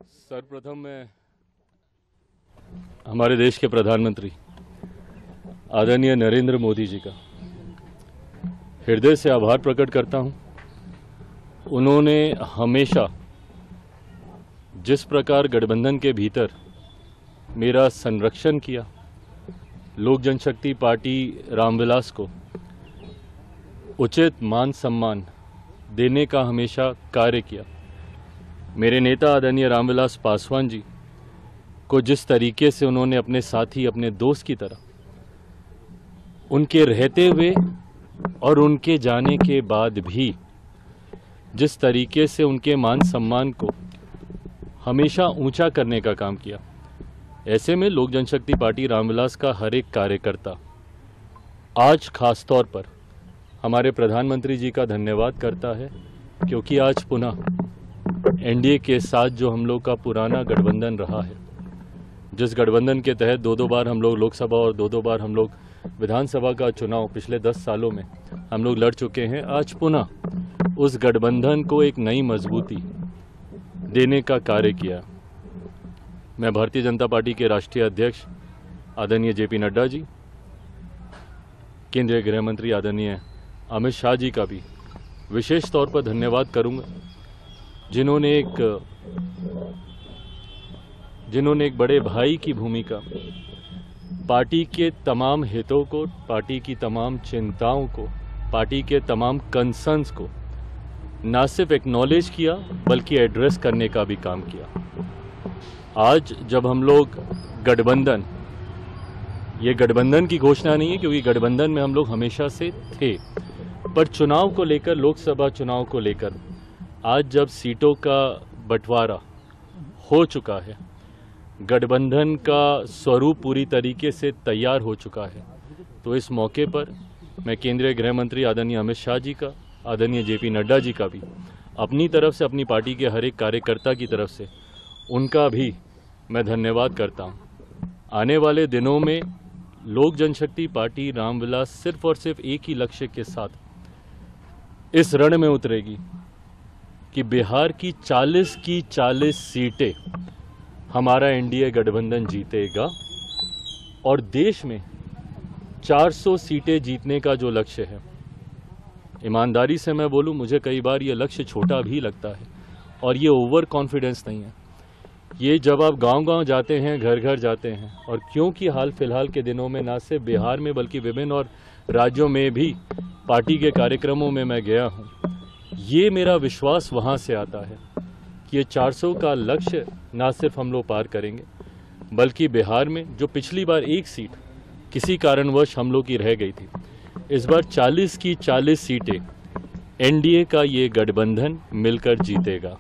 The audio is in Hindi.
सर्वप्रथम मैं हमारे देश के प्रधानमंत्री आदरणीय नरेंद्र मोदी जी का हृदय से आभार प्रकट करता हूं। उन्होंने हमेशा जिस प्रकार गठबंधन के भीतर मेरा संरक्षण किया, लोक जनशक्ति पार्टी रामविलास को उचित मान सम्मान देने का हमेशा कार्य किया। मेरे नेता आदरणीय रामविलास पासवान जी को जिस तरीके से उन्होंने अपने साथी, अपने दोस्त की तरह उनके रहते हुए और उनके जाने के बाद भी जिस तरीके से उनके मान सम्मान को हमेशा ऊंचा करने का काम किया, ऐसे में लोक जनशक्ति पार्टी रामविलास का हर एक कार्यकर्ता आज खास तौर पर हमारे प्रधानमंत्री जी का धन्यवाद करता है, क्योंकि आज पुनः एनडीए के साथ जो हम लोग का पुराना गठबंधन रहा है, जिस गठबंधन के तहत दो बार हम लोग लोकसभा और दो बार हम लोग विधानसभा का चुनाव पिछले 10 सालों में हम लोग लड़ चुके हैं, आज पुनः उस गठबंधन को एक नई मजबूती देने का कार्य किया। मैं भारतीय जनता पार्टी के राष्ट्रीय अध्यक्ष आदरणीय जेपी नड्डा जी, केंद्रीय गृह मंत्री आदरणीय अमित शाह जी का भी विशेष तौर पर धन्यवाद करूंगा, जिन्होंने एक बड़े भाई की भूमिका पार्टी के तमाम हितों को, पार्टी की तमाम चिंताओं को, पार्टी के तमाम कंसर्न्स को न सिर्फ एक्नॉलेज किया बल्कि एड्रेस करने का भी काम किया। आज जब हम लोग गठबंधन, ये गठबंधन की घोषणा नहीं है क्योंकि गठबंधन में हम लोग हमेशा से थे, पर चुनाव को लेकर, लोकसभा चुनाव को लेकर आज जब सीटों का बंटवारा हो चुका है, गठबंधन का स्वरूप पूरी तरीके से तैयार हो चुका है, तो इस मौके पर मैं केंद्रीय गृह मंत्री आदरणीय अमित शाह जी का, आदरणीय जेपी नड्डा जी का भी अपनी तरफ से, अपनी पार्टी के हर एक कार्यकर्ता की तरफ से उनका भी मैं धन्यवाद करता हूं। आने वाले दिनों में लोक जनशक्ति पार्टी रामविलास सिर्फ और सिर्फ एक ही लक्ष्य के साथ इस रण में उतरेगी कि बिहार की 40 सीटें हमारा एनडीए गठबंधन जीतेगा और देश में 400 सीटें जीतने का जो लक्ष्य है, ईमानदारी से मैं बोलूं, मुझे कई बार ये लक्ष्य छोटा भी लगता है और ये ओवर कॉन्फिडेंस नहीं है। ये जब आप गांव-गांव जाते हैं, घर घर जाते हैं, और क्योंकि हाल फिलहाल के दिनों में न सिर्फ बिहार में बल्कि विभिन्न और राज्यों में भी पार्टी के कार्यक्रमों में मैं गया हूँ, ये मेरा विश्वास वहाँ से आता है कि ये 400 का लक्ष्य ना सिर्फ हम लोग पार करेंगे बल्कि बिहार में जो पिछली बार एक सीट किसी कारणवश हम लोग की रह गई थी, इस बार 40 की 40 सीटें एनडीए का ये गठबंधन मिलकर जीतेगा।